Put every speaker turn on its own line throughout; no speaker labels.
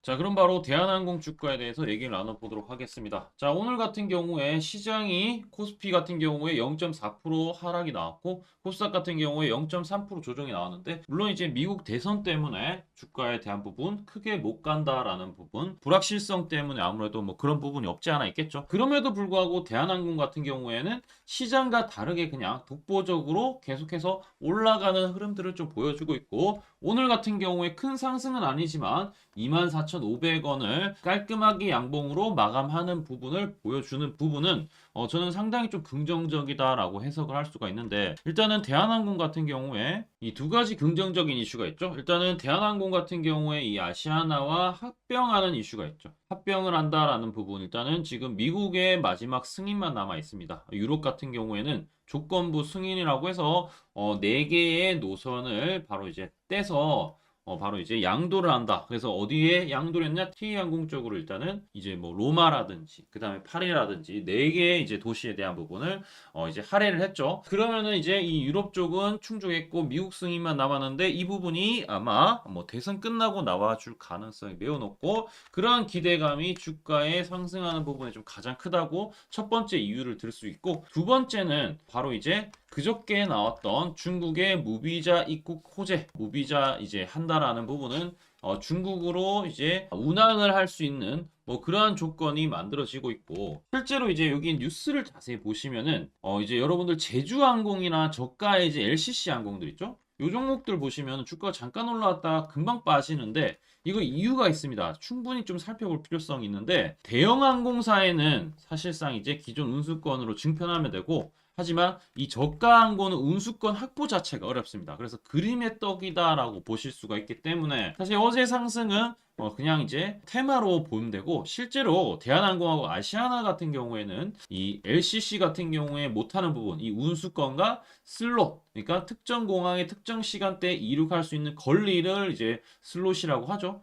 자, 그럼 바로 대한항공 주가에 대해서 얘기를 나눠보도록 하겠습니다. 자, 오늘 같은 경우에 시장이 코스피 같은 경우에 0.4% 하락이 나왔고 코스닥 같은 경우에 0.3% 조정이 나왔는데 물론 이제 미국 대선 때문에 주가에 대한 부분 크게 못 간다라는 부분 불확실성 때문에 아무래도 뭐 그런 부분이 없지 않아 있겠죠. 그럼에도 불구하고 대한항공 같은 경우에는 시장과 다르게 그냥 독보적으로 계속해서 올라가는 흐름들을 좀 보여주고 있고 오늘 같은 경우에 큰 상승은 아니지만 24,500원을 깔끔하게 양봉으로 마감하는 부분을 보여주는 부분은 저는 상당히 좀 긍정적이다라고 해석을 할 수가 있는데 일단은 대한항공 같은 경우에 이 두 가지 긍정적인 이슈가 있죠. 일단은 대한항공 같은 경우에 이 아시아나와 합병하는 이슈가 있죠. 합병을 한다라는 부분 일단은 지금 미국의 마지막 승인만 남아 있습니다. 유럽 같은 경우에는 조건부 승인이라고 해서 4개의 노선을 바로 이제 떼서 바로 이제 양도를 한다. 그래서 어디에 양도를 했냐? T항공 쪽으로 일단은 이제 뭐 로마라든지 그다음에 파리라든지 네 개의 이제 도시에 대한 부분을 이제 할애를 했죠. 그러면은 이제 이 유럽 쪽은 충족했고 미국 승인만 남았는데 이 부분이 아마 뭐 대선 끝나고 나와줄 가능성이 매우 높고 그러한 기대감이 주가에 상승하는 부분에 좀 가장 크다고 첫 번째 이유를 들 수 있고 두 번째는 바로 이제 그저께 나왔던 중국의 무비자 입국 호재, 무비자 이제 한다라는 부분은 중국으로 이제 운항을 할 수 있는 뭐 그러한 조건이 만들어지고 있고 실제로 이제 여기 뉴스를 자세히 보시면은 이제 여러분들 제주항공이나 저가의 이제 LCC 항공들 있죠? 요 종목들 보시면 주가가 잠깐 올라왔다가 금방 빠지는데 이거 이유가 있습니다. 충분히 좀 살펴볼 필요성이 있는데 대형 항공사에는 사실상 이제 기존 운수권으로 증편하면 되고 하지만 이 저가 항공은 운수권 확보 자체가 어렵습니다. 그래서 그림의 떡이다라고 보실 수가 있기 때문에 사실 어제 상승은 그냥 이제 테마로 보면 되고 실제로 대한항공하고 아시아나 같은 경우에는 이 LCC 같은 경우에 못하는 부분 이 운수권과 슬롯 그러니까 특정 공항의 특정 시간대에 이륙할 수 있는 권리를 이제 슬롯이라고 하죠.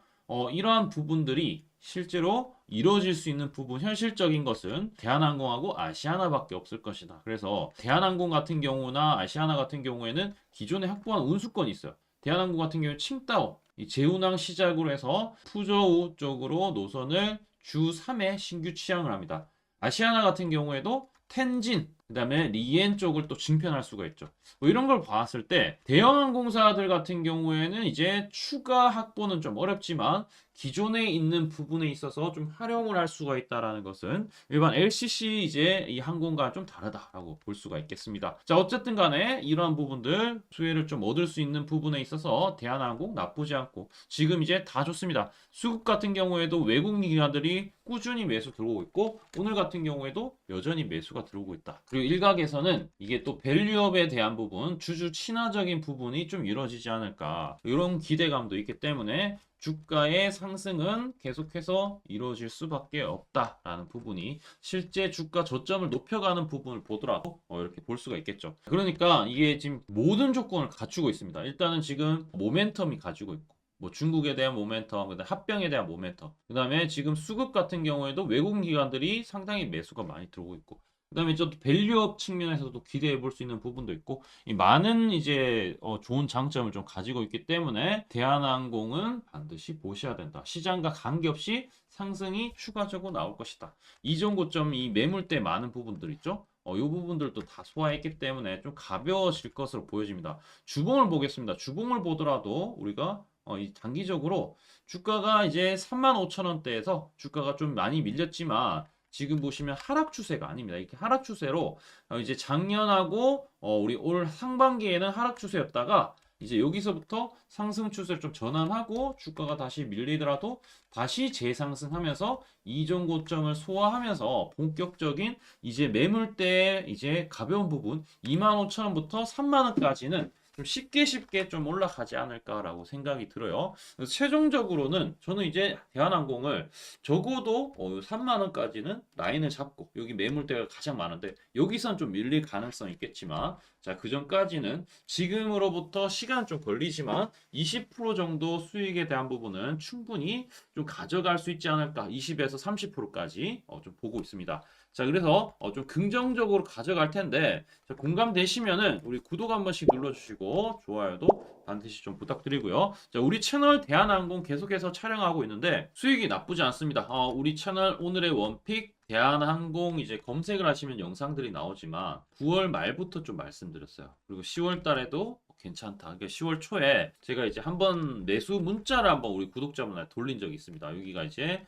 이러한 부분들이 실제로 이루어질 수 있는 부분 현실적인 것은 대한항공하고 아시아나밖에 없을 것이다. 그래서 대한항공 같은 경우나 아시아나 같은 경우에는 기존에 확보한 운수권이 있어요. 대한항공 같은 경우에 칭따오, 이 제운항 시작으로 해서 푸저우 쪽으로 노선을 주 3회 신규 취항을 합니다. 아시아나 같은 경우에도 텐진, 그다음에 리엔 쪽을 또 증편할 수가 있죠. 뭐 이런 걸 봤을 때 대형 항공사들 같은 경우에는 이제 추가 확보는 좀 어렵지만 기존에 있는 부분에 있어서 좀 활용을 할 수가 있다라는 것은 일반 LCC 이제 이 항공과 좀 다르다라고 볼 수가 있겠습니다. 자, 어쨌든 간에 이러한 부분들 수혜를 좀 얻을 수 있는 부분에 있어서 대한항공 나쁘지 않고 지금 이제 다 좋습니다. 수급 같은 경우에도 외국 기관들이 꾸준히 매수 들어오고 있고 오늘 같은 경우에도 여전히 매수가 들어오고 있다. 그리고 일각에서는 이게 또 밸류업에 대한 부분, 주주 친화적인 부분이 좀 이루어지지 않을까 이런 기대감도 있기 때문에 주가의 상승은 계속해서 이루어질 수밖에 없다라는 부분이 실제 주가 저점을 높여가는 부분을 보더라도 이렇게 볼 수가 있겠죠. 그러니까 이게 지금 모든 조건을 갖추고 있습니다. 일단은 지금 모멘텀이 가지고 있고 뭐 중국에 대한 모멘텀, 그다음에 합병에 대한 모멘텀, 그다음에 지금 수급 같은 경우에도 외국 기관들이 상당히 매수가 많이 들어오고 있고 그다음에 좀 밸류업 측면에서도 기대해 볼 수 있는 부분도 있고 이 많은 이제 좋은 장점을 좀 가지고 있기 때문에 대한항공은 반드시 보셔야 된다. 시장과 관계없이 상승이 추가적으로 나올 것이다. 이전 고점 이 매물대 많은 부분들 있죠? 이 부분들도 다 소화했기 때문에 좀 가벼워질 것으로 보여집니다. 주봉을 보겠습니다. 주봉을 보더라도 우리가 이 단기적으로 주가가 이제 35,000원대에서 주가가 좀 많이 밀렸지만 지금 보시면 하락 추세가 아닙니다. 이렇게 하락 추세로 이제 작년하고 우리 올 상반기에는 하락 추세였다가 이제 여기서부터 상승 추세를 좀 전환하고 주가가 다시 밀리더라도 다시 재상승하면서 이전 고점을 소화하면서 본격적인 이제 매물대의 이제 가벼운 부분 25,000원부터 30,000원까지는 좀 쉽게 좀 올라가지 않을까라고 생각이 들어요. 그래서 최종적으로는 저는 이제 대한항공을 적어도 3만 원까지는 라인을 잡고 여기 매물대가 가장 많은데 여기선 좀 밀릴 가능성이 있겠지만 자, 그 전까지는 지금으로부터 시간 좀 걸리지만 20% 정도 수익에 대한 부분은 충분히 좀 가져갈 수 있지 않을까. 20에서 30%까지 좀 보고 있습니다. 자, 그래서 좀 긍정적으로 가져갈 텐데, 자, 공감되시면은 우리 구독 한 번씩 눌러주시고 좋아요도 반드시 좀 부탁드리고요. 자, 우리 채널 대한항공 계속해서 촬영하고 있는데 수익이 나쁘지 않습니다. 우리 채널 오늘의 원픽 대한항공 이제 검색을 하시면 영상들이 나오지만 9월 말부터 좀 말씀드렸어요. 그리고 10월 달에도 괜찮다. 그러니까 10월 초에 제가 이제 한번 매수 문자를 한번 우리 구독자분한테 돌린 적이 있습니다. 여기가 이제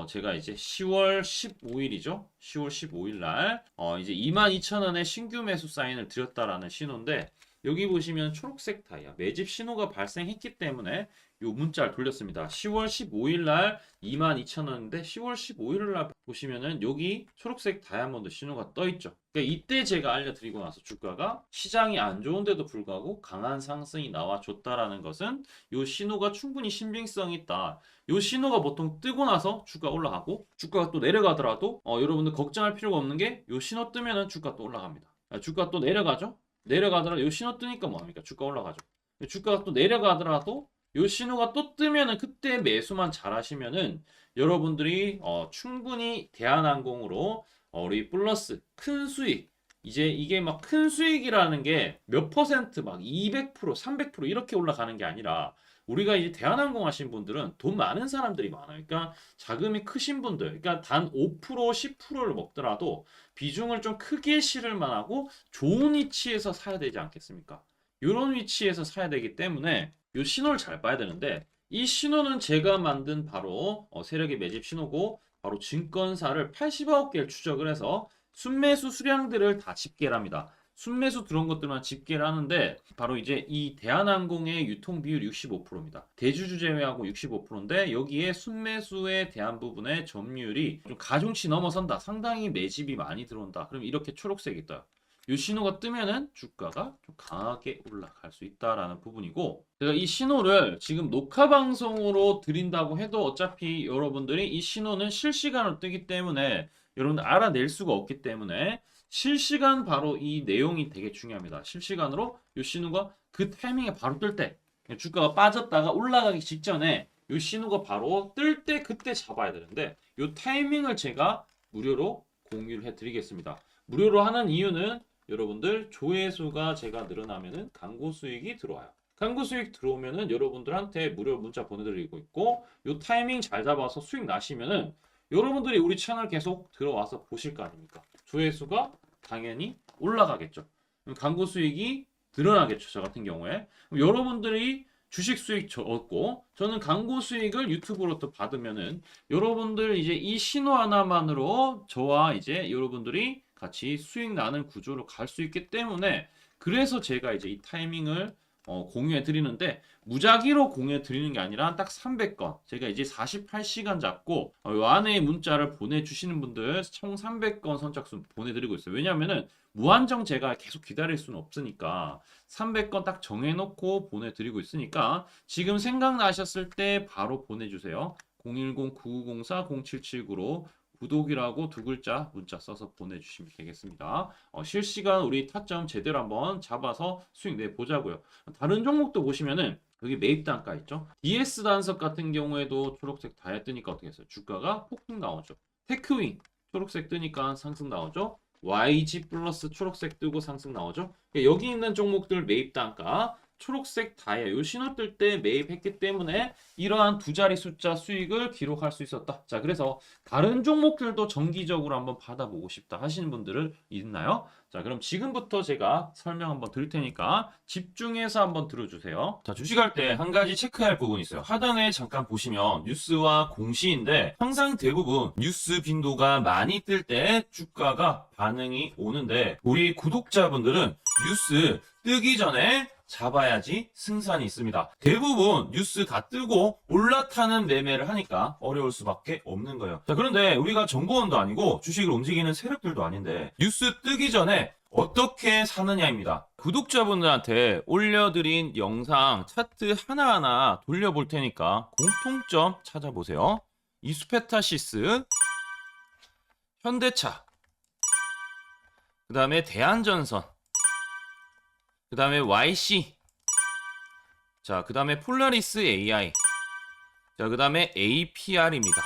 제가 이제 10월 15일이죠. 10월 15일 날 이제 22,000원의 신규 매수 사인을 드렸다라는 신호인데 여기 보시면 초록색 다이아 매집 신호가 발생했기 때문에 요 문자를 돌렸습니다. 10월 15일 날 22,000원인데 10월 15일 날 보시면은 여기 초록색 다이아몬드 신호가 떠 있죠. 그러니까 이때 제가 알려드리고 나서 주가가 시장이 안 좋은데도 불구하고 강한 상승이 나와줬다라는 것은 요 신호가 충분히 신빙성이 있다. 요 신호가 보통 뜨고 나서 주가 올라가고 주가가 또 내려가더라도 여러분들 걱정할 필요가 없는 게 요 신호 뜨면은 주가 또 올라갑니다. 주가 또 내려가죠. 내려가더라도 요 신호 뜨니까 뭐합니까? 주가 올라가죠. 주가가 또 내려가더라도 요 신호가 또 뜨면은 그때 매수만 잘 하시면은 여러분들이 충분히 대한항공으로 우리 플러스 큰 수익 이제 이게 막 큰 수익이라는 게 몇 퍼센트 막 200%, 300% 이렇게 올라가는 게 아니라 우리가 이제 대한항공 하신 분들은 돈 많은 사람들이 많아요. 그러니까 자금이 크신 분들, 그러니까 단 5%, 10%를 먹더라도 비중을 좀 크게 실을 만하고 좋은 위치에서 사야 되지 않겠습니까? 이런 위치에서 사야 되기 때문에 이 신호를 잘 봐야 되는데 이 신호는 제가 만든 바로 세력의 매집 신호고 바로 증권사를 89개를 추적을 해서 순매수 수량들을 다 집계를 합니다. 순매수 들어온 것들만 집계를 하는데 바로 이제 이 대한항공의 유통 비율이 65%입니다. 대주주 제외하고 65%인데 여기에 순매수에 대한 부분의 점유율이 좀 가중치 넘어선다. 상당히 매집이 많이 들어온다. 그럼 이렇게 초록색이 떠요. 이 신호가 뜨면은 주가가 좀 강하게 올라갈 수 있다라는 부분이고 제가 이 신호를 지금 녹화 방송으로 드린다고 해도 어차피 여러분들이 이 신호는 실시간으로 뜨기 때문에 여러분들 알아낼 수가 없기 때문에 실시간 바로 이 내용이 되게 중요합니다. 실시간으로 이 신호가 그 타이밍에 바로 뜰 때 주가가 빠졌다가 올라가기 직전에 이 신호가 바로 뜰 때 그때 잡아야 되는데 이 타이밍을 제가 무료로 공유를 해드리겠습니다. 무료로 하는 이유는 여러분들 조회수가 제가 늘어나면은 광고 수익이 들어와요. 광고 수익 들어오면은 여러분들한테 무료 문자 보내드리고 있고 이 타이밍 잘 잡아서 수익 나시면은 여러분들이 우리 채널 계속 들어와서 보실 거 아닙니까? 조회수가 당연히 올라가겠죠. 광고 수익이 늘어나겠죠. 저 같은 경우에. 여러분들이 주식 수익 얻고 저는 광고 수익을 유튜브로부터 받으면은 여러분들 이제 이 신호 하나만으로 저와 이제 여러분들이 같이 수익 나는 구조로 갈 수 있기 때문에 그래서 제가 이제 이 타이밍을 공유해 드리는데 무작위로 공유해 드리는 게 아니라 딱 300건 제가 이제 48시간 잡고 이 안에 문자를 보내주시는 분들 총 300건 선착순 보내드리고 있어요. 왜냐하면은 무한정 제가 계속 기다릴 수는 없으니까 300건 딱 정해놓고 보내드리고 있으니까 지금 생각나셨을 때 바로 보내주세요. 010-9904-0779로 구독이라고 두 글자 문자 써서 보내주시면 되겠습니다. 실시간 우리 타점 제대로 한번 잡아서 수익 내보자고요. 다른 종목도 보시면은 여기 매입 단가 있죠. DS 단석 같은 경우에도 초록색 다이아 뜨니까 어떻게 했어요? 주가가 폭등 나오죠. 테크윙 초록색 뜨니까 상승 나오죠. YG 플러스 초록색 뜨고 상승 나오죠. 여기 있는 종목들 매입 단가 초록색 다이아 요 신호 뜰 때 매입했기 때문에 이러한 두 자리 숫자 수익을 기록할 수 있었다. 자, 그래서 다른 종목들도 정기적으로 한번 받아보고 싶다 하시는 분들은 있나요? 자, 그럼 지금부터 제가 설명 한번 드릴 테니까 집중해서 한번 들어주세요. 자, 주식할 때 한 가지 체크할 부분이 있어요. 하단에 잠깐 보시면 뉴스와 공시인데 항상 대부분 뉴스 빈도가 많이 뜰 때 주가가 반응이 오는데 우리 구독자분들은 뉴스 뜨기 전에 잡아야지 승산이 있습니다. 대부분 뉴스 다 뜨고 올라타는 매매를 하니까 어려울 수밖에 없는 거예요. 자, 그런데 우리가 정보원도 아니고 주식을 움직이는 세력들도 아닌데 뉴스 뜨기 전에 어떻게 사느냐입니다. 구독자분들한테 올려드린 영상 차트 하나하나 돌려볼 테니까 공통점 찾아보세요. 이수페타시스, 현대차, 그 다음에 대한전선, 그 다음에 YC, 자, 그 다음에 폴라리스 AI, 자, 그 다음에 APR입니다.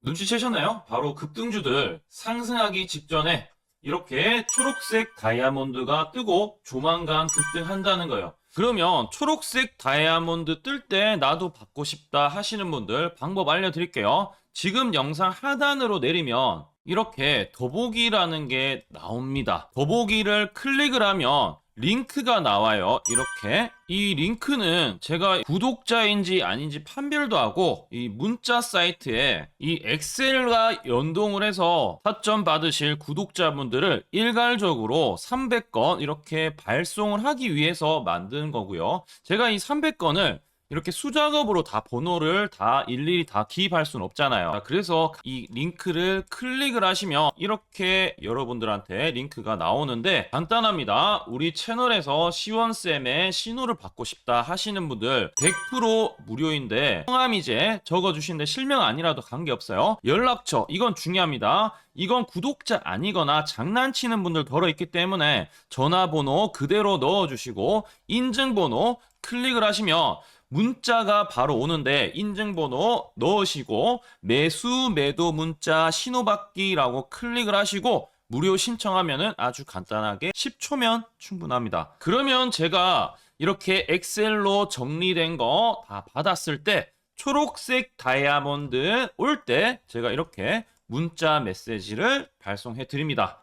눈치채셨나요? 바로 급등주들 상승하기 직전에 이렇게 초록색 다이아몬드가 뜨고 조만간 급등한다는 거예요. 그러면 초록색 다이아몬드 뜰 때 나도 받고 싶다 하시는 분들 방법 알려드릴게요. 지금 영상 하단으로 내리면 이렇게 더보기라는 게 나옵니다. 더보기를 클릭을 하면 링크가 나와요. 이렇게 이 링크는 제가 구독자인지 아닌지 판별도 하고 이 문자 사이트에 이 엑셀과 연동을 해서 타점 받으실 구독자분들을 일괄적으로 300건 이렇게 발송을 하기 위해서 만든 거고요. 제가 이 300건을 이렇게 수작업으로 다 번호를 다 일일이 다 기입할 수는 없잖아요. 그래서 이 링크를 클릭을 하시면 이렇게 여러분들한테 링크가 나오는데 간단합니다. 우리 채널에서 시원쌤의 신호를 받고 싶다 하시는 분들 100% 무료인데 성함 이제 적어주시는데 실명 아니라도 관계없어요. 연락처 이건 중요합니다. 이건 구독자 아니거나 장난치는 분들 덜어 있기 때문에 전화번호 그대로 넣어주시고 인증번호 클릭을 하시면 문자가 바로 오는데 인증번호 넣으시고 매수 매도 문자 신호받기라고 클릭을 하시고 무료 신청하면은 아주 간단하게 10초면 충분합니다. 그러면 제가 이렇게 엑셀로 정리된 거 다 받았을 때 초록색 다이아몬드 올 때 제가 이렇게 문자 메시지를 발송해 드립니다.